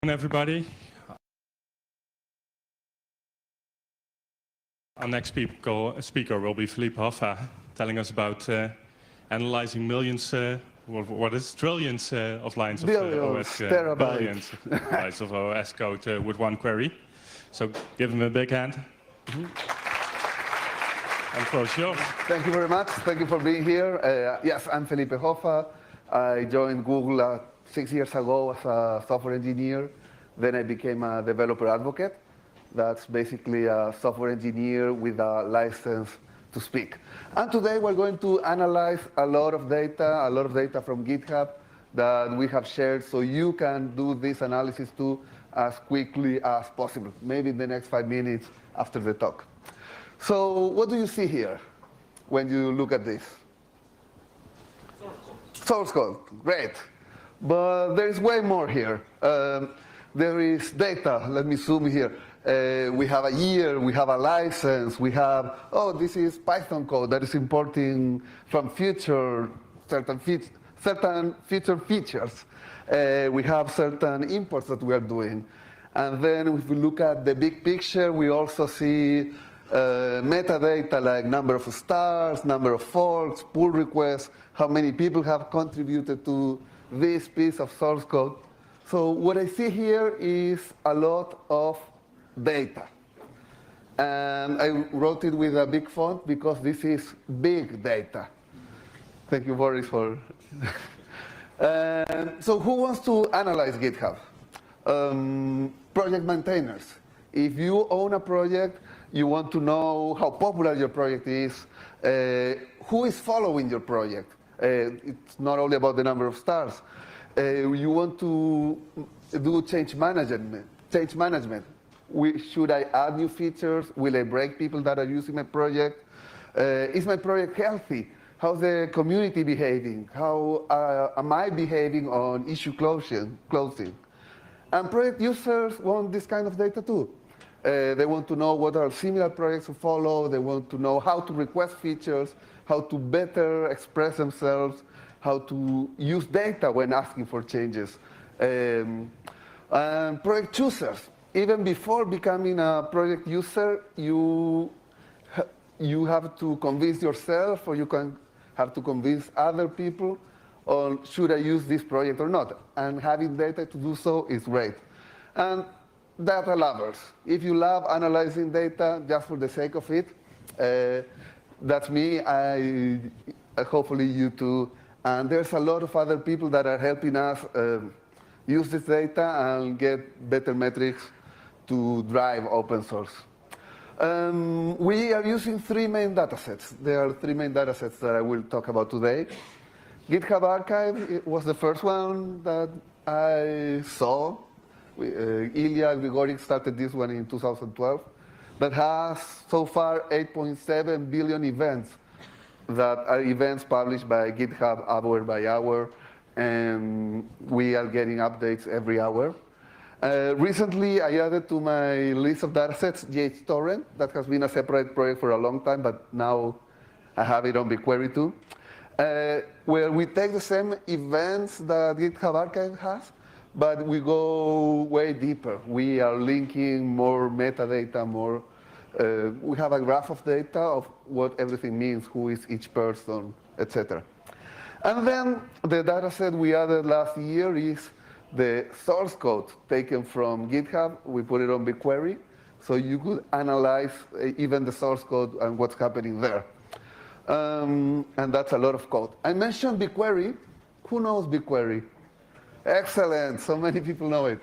Everybody. Our next speaker will be Philippe Hoffa, telling us about analyzing millions, what is trillions of lines of OS, billions lines of OS code with one query. So give him a big hand. And the floor is yours. Thank you very much. Thank you for being here. Yes, I'm Philippe Hoffa. I joined Google 6 years ago as a software engineer. Then I became a developer advocate. That's basically a software engineer with a license to speak. And today we're going to analyze a lot of data from GitHub that we have shared so you can do this analysis too as quickly as possible, maybe in the next 5 minutes after the talk. So what do you see here when you look at this? Source code, great. But there is way more here. There is data. Let me zoom here. We have a year, we have a license, we have, oh, this is Python code that is importing from certain future features. We have certain imports that we are doing. And then if we look at the big picture, we also see metadata like number of stars, number of forks, pull requests, how many people have contributed to this piece of source code. So what I see here is a lot of data. And I wrote it with a big font because this is big data. Thank you, Boris, for... So who wants to analyze GitHub? Project maintainers. If you own a project, you want to know how popular your project is, who is following your project. It's not only about the number of stars. You want to do change management. Should I add new features? Will I break people that are using my project? Is my project healthy? How's the community behaving? How am I behaving on issue closing? And project users want this kind of data too. They want to know what are similar projects to follow. They want to know how to request features, how to better express themselves, how to use data when asking for changes. And project users, even before becoming a project user, you have to convince yourself, or you can have to convince other people on should I use this project or not. And having data to do so is great. And data lovers. If you love analyzing data just for the sake of it, that's me. Hopefully you too. And there's a lot of other people that are helping us use this data and get better metrics to drive open source. We are using 3 main datasets. There are 3 main datasets that I will talk about today. GitHub Archive was the first one that I saw. Ilya Grigorik started this one in 2012. That has so far 8.7 billion events that are events published by GitHub hour by hour, and we are getting updates every hour. Recently, I added to my list of datasets GHTorrent. That has been a separate project for a long time, but now I have it on BigQuery too, where we take the same events that GitHub Archive has, but we go way deeper. We are linking more metadata, more. We have a graph of data of what everything means, who is each person, etc. And then the data set we added last year is the source code taken from GitHub. We put it on BigQuery, so you could analyze even the source code and what's happening there. And that's a lot of code. I mentioned BigQuery. Who knows BigQuery? Excellent, so many people know it.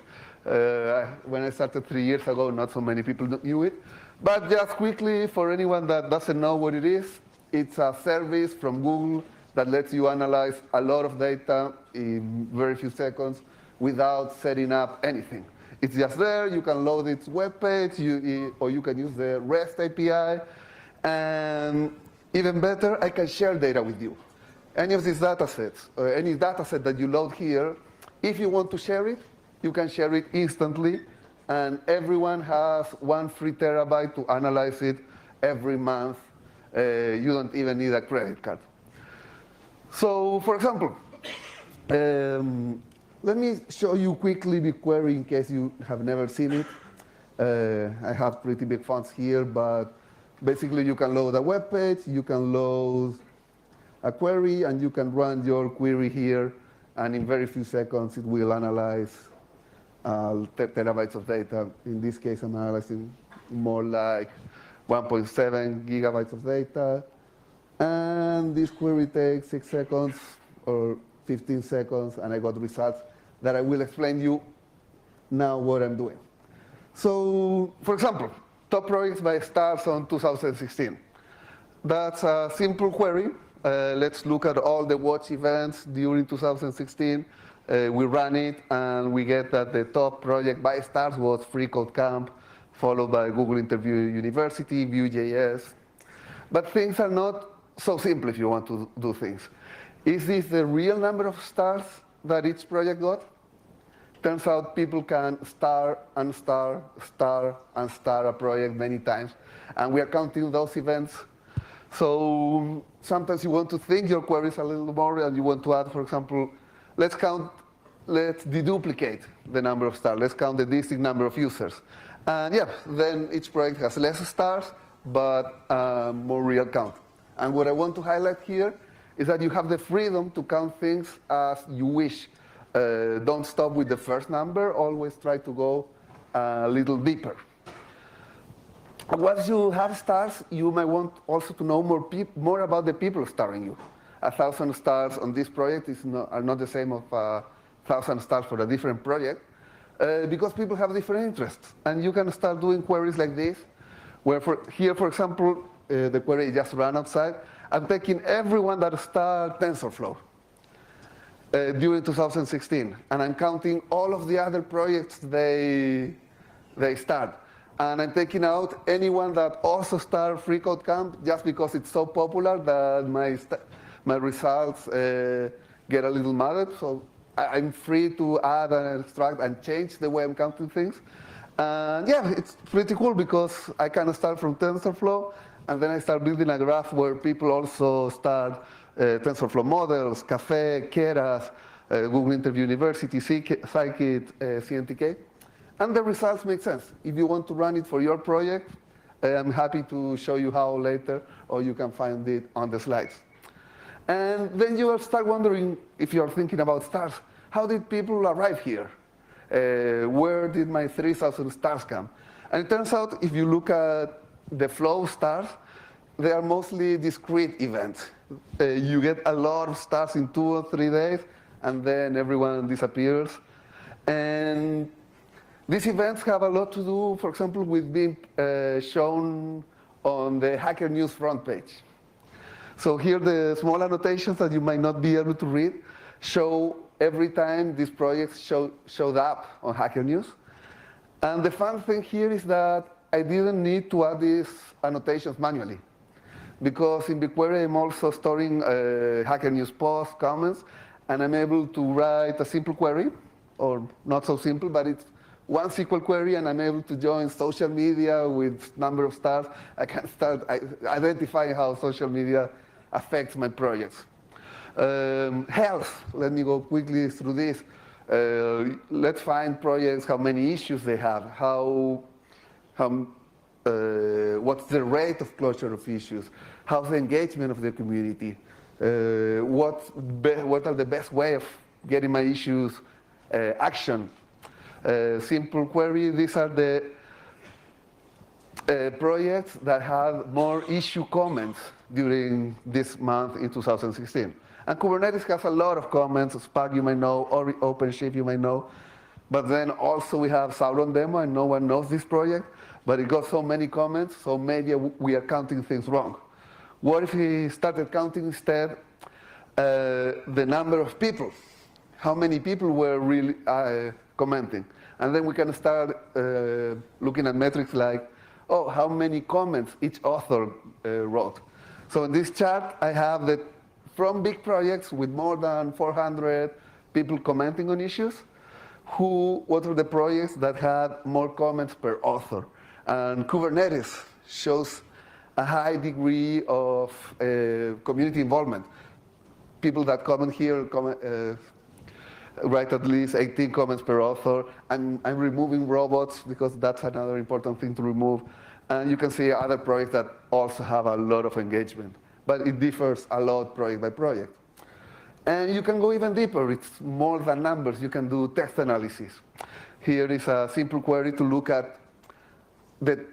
When I started 3 years ago, not so many people knew it. But just quickly, for anyone that doesn't know what it is, it's a service from Google that lets you analyze a lot of data in very few seconds without setting up anything. It's just there. You can load its web page, or you can use the REST API. And even better, I can share data with you. Any of these data sets, or any data set that you load here, if you want to share it, you can share it instantly. And everyone has 1 free terabyte to analyze it every month. You don't even need a credit card. So, for example, let me show you quickly BigQuery in case you have never seen it. I have pretty big fonts here, but basically you can load a web page, you can load a query, and you can run your query here, and in very few seconds it will analyze terabytes of data. In this case, I'm analyzing more like 1.7 gigabytes of data. And this query takes 6 seconds or 15 seconds, and I got results that I will explain you now what I'm doing. So, for example, top projects by stars on 2016. That's a simple query. Let's look at all the watch events during 2016. We run it, and we get that the top project by stars was FreeCodeCamp, followed by Google Interview University, Vue.js. But things are not so simple if you want to do things. Is this the real number of stars that each project got? Turns out people can star and star, star and star a project many times, and we are counting those events. So sometimes you want to think your queries a little more, and you want to add, for example, let's deduplicate the number of stars. Let's count the distinct number of users. And yeah, then each project has less stars, but more real count. And what I want to highlight here is that you have the freedom to count things as you wish. Don't stop with the first number. Always try to go a little deeper. Once you have stars, you might want also to know more about the people starring you. 1,000 stars on this project are not the same of 1,000 stars for a different project, because people have different interests. And you can start doing queries like this, where here, for example, the query just ran outside. I'm taking everyone that started TensorFlow during 2016, and I'm counting all of the other projects they start. And I'm taking out anyone that also started FreeCodeCamp just because it's so popular that my results get a little mad. So I'm free to add and extract and change the way I'm counting things. And yeah, it's pretty cool because I kind of start from TensorFlow, and then I start building a graph where people also start TensorFlow models, Café, Keras, Google Interview University, Scikit, CNTK. And the results make sense. If you want to run it for your project, I'm happy to show you how later, or you can find it on the slides. And then you will start wondering, if you're thinking about stars, how did people arrive here? Where did my 3,000 stars come? And it turns out, if you look at the flow stars, they are mostly discrete events. You get a lot of stars in 2 or 3 days, and then everyone disappears. And these events have a lot to do, for example, with being shown on the Hacker News front page. So here the small annotations that you might not be able to read show every time these projects showed up on Hacker News. And the fun thing here is that I didn't need to add these annotations manually, because in BigQuery I'm also storing Hacker News posts, comments, and I'm able to write a simple query, or not so simple, but it's one SQL query, and I'm able to join social media with number of stars. I can start identifying how social media affects my projects. Health, let me go quickly through this. Let's find projects, how many issues they have, what's the rate of closure of issues, how's the engagement of the community, what are the best way of getting my issues action. Simple query, these are the projects that had more issue comments during this month in 2016. And Kubernetes has a lot of comments. Spark you might know, or OpenShift you might know. But then also we have Sauron demo, and no one knows this project, but it got so many comments, so maybe we are counting things wrong. What if we started counting instead the number of people? How many people were really commenting? And then we can start looking at metrics like, oh, how many comments each author wrote. So in this chart, I have that from big projects with more than 400 people commenting on issues, what are the projects that had more comments per author. And Kubernetes shows a high degree of community involvement. People that comment here write at least 18 comments per author. I'm removing robots because that's another important thing to remove. And you can see other projects that also have a lot of engagement. But it differs a lot project by project. And you can go even deeper. It's more than numbers. You can do text analysis. Here is a simple query to look at the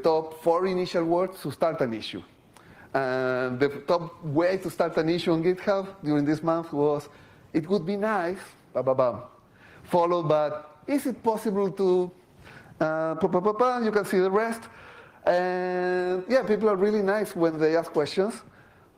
top 4 initial words to start an issue. And the top way to start an issue on GitHub during this month was, it would be nice, followed by, is it possible to, you can see the rest. And yeah, people are really nice when they ask questions,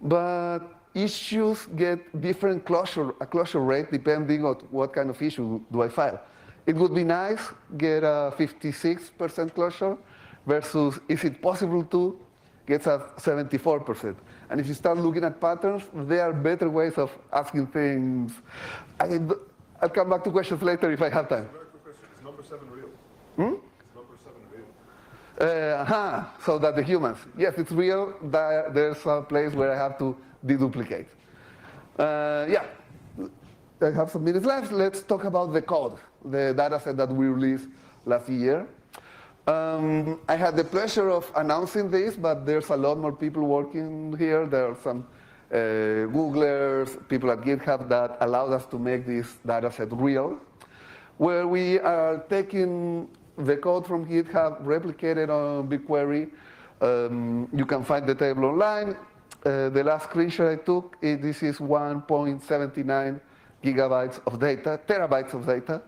but issues get different closure rate depending on what kind of issue do I file. It would be nice, get a 56% closure, versus is it possible to, gets a 74%. And if you start looking at patterns, there are better ways of asking things. I'll come back to questions later if I have time. Very quick question. Is number 7 real? Is number 7 real? So that the humans. Yes, it's real. There's a place where I have to deduplicate. Yeah, I have some minutes left. Let's talk about the code, the data set that we released last year. I had the pleasure of announcing this, but there's a lot more people working here. There are some Googlers, people at GitHub that allowed us to make this data set real, where we are taking the code from GitHub, replicated on BigQuery. You can find the table online. The last screenshot I took, this is 1.79 gigabytes of data, terabytes of data,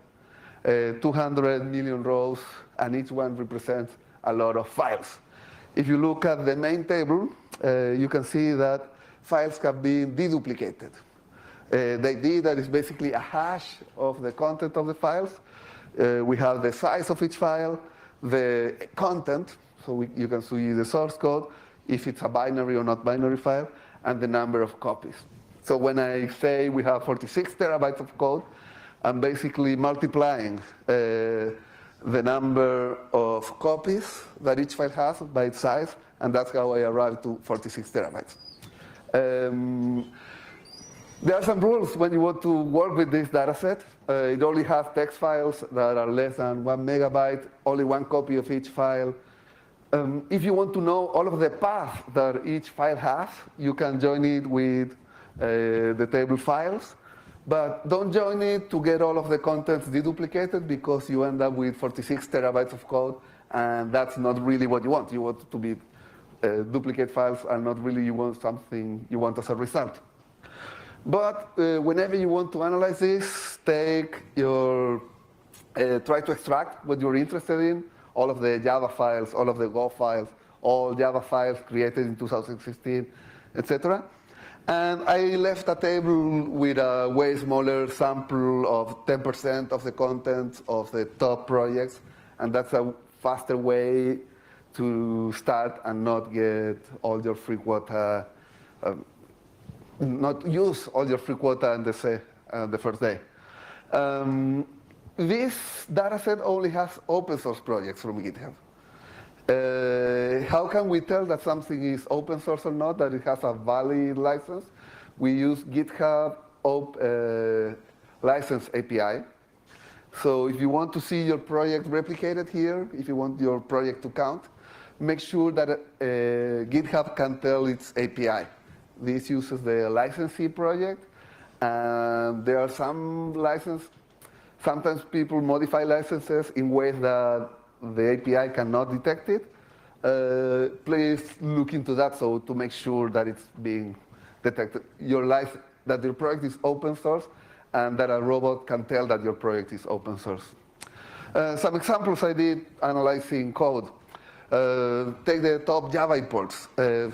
200 million rows, and each one represents a lot of files. If you look at the main table, you can see that files have been deduplicated. The idea that is basically a hash of the content of the files. We have the size of each file, the content, so you can see the source code, if it's a binary or not binary file, and the number of copies. So when I say we have 46 terabytes of code, I'm basically multiplying the number of copies that each file has by its size, and that's how I arrived to 46 terabytes. There are some rules when you want to work with this data set. It only has text files that are less than 1 megabyte, only 1 copy of each file. If you want to know all of the paths that each file has, you can join it with the table files. But don't join it to get all of the contents deduplicated, because you end up with 46 terabytes of code, and that's not really what you want. You want to be duplicate files, and not really you want something you want as a result. But whenever you want to analyze this, take your, try to extract what you're interested in, all of the Java files, all of the Go files, all Java files created in 2016, etc. And I left a table with a way smaller sample of 10% of the content of the top projects, and that's a faster way to start and not get all your free quota, not use all your free quota in the first day. This data set only has open source projects from GitHub. How can we tell that something is open source or not, that it has a valid license? We use GitHub license API. So if you want to see your project replicated here, if you want your project to count, make sure that GitHub can tell its API. This uses the licensee project, and there are some licenses. Sometimes people modify licenses in ways that the API cannot detect it. Please look into that, so to make sure that it's being detected. That your project is open source, and that a robot can tell that your project is open source. Some examples I did analyzing code. Take the top Java imports in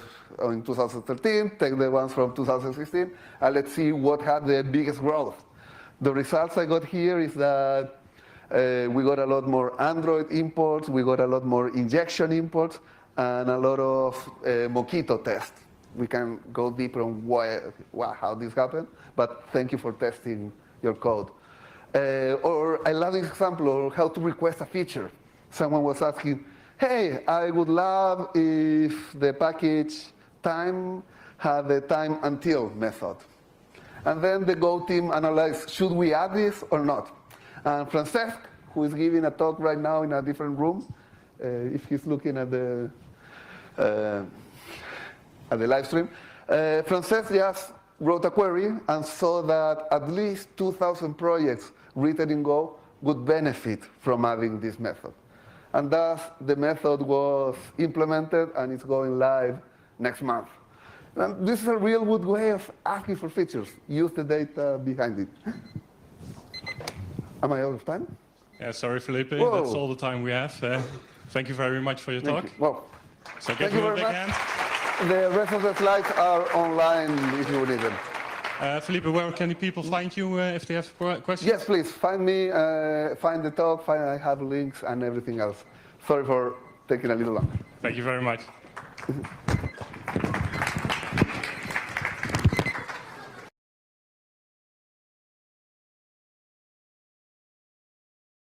2013, take the ones from 2016, and let's see what had the biggest growth. The results I got here is that we got a lot more Android imports, we got a lot more injection imports, and a lot of Mockito tests. We can go deeper on how this happened, but thank you for testing your code. Or I love this example of how to request a feature. Someone was asking, hey, I would love if the package time had the time until method. And then the Go team analyzed, should we add this or not? And Francesc, who is giving a talk right now in a different room, if he's looking at the live stream, Francesc just wrote a query and saw that at least 2,000 projects written in Go would benefit from adding this method. And thus, the method was implemented and it's going live next month. And this is a real good way of asking for features. Use the data behind it. Am I out of time? Yeah, sorry, Felipe. Whoa. That's all the time we have. Thank you very much for your talk. Well, So give you a big hand. The rest of the slides are online if you need them. Felipe, where can the people find you if they have questions? Yes, please, find me, find the talk, I have links and everything else. Sorry for taking a little longer. Thank you very much.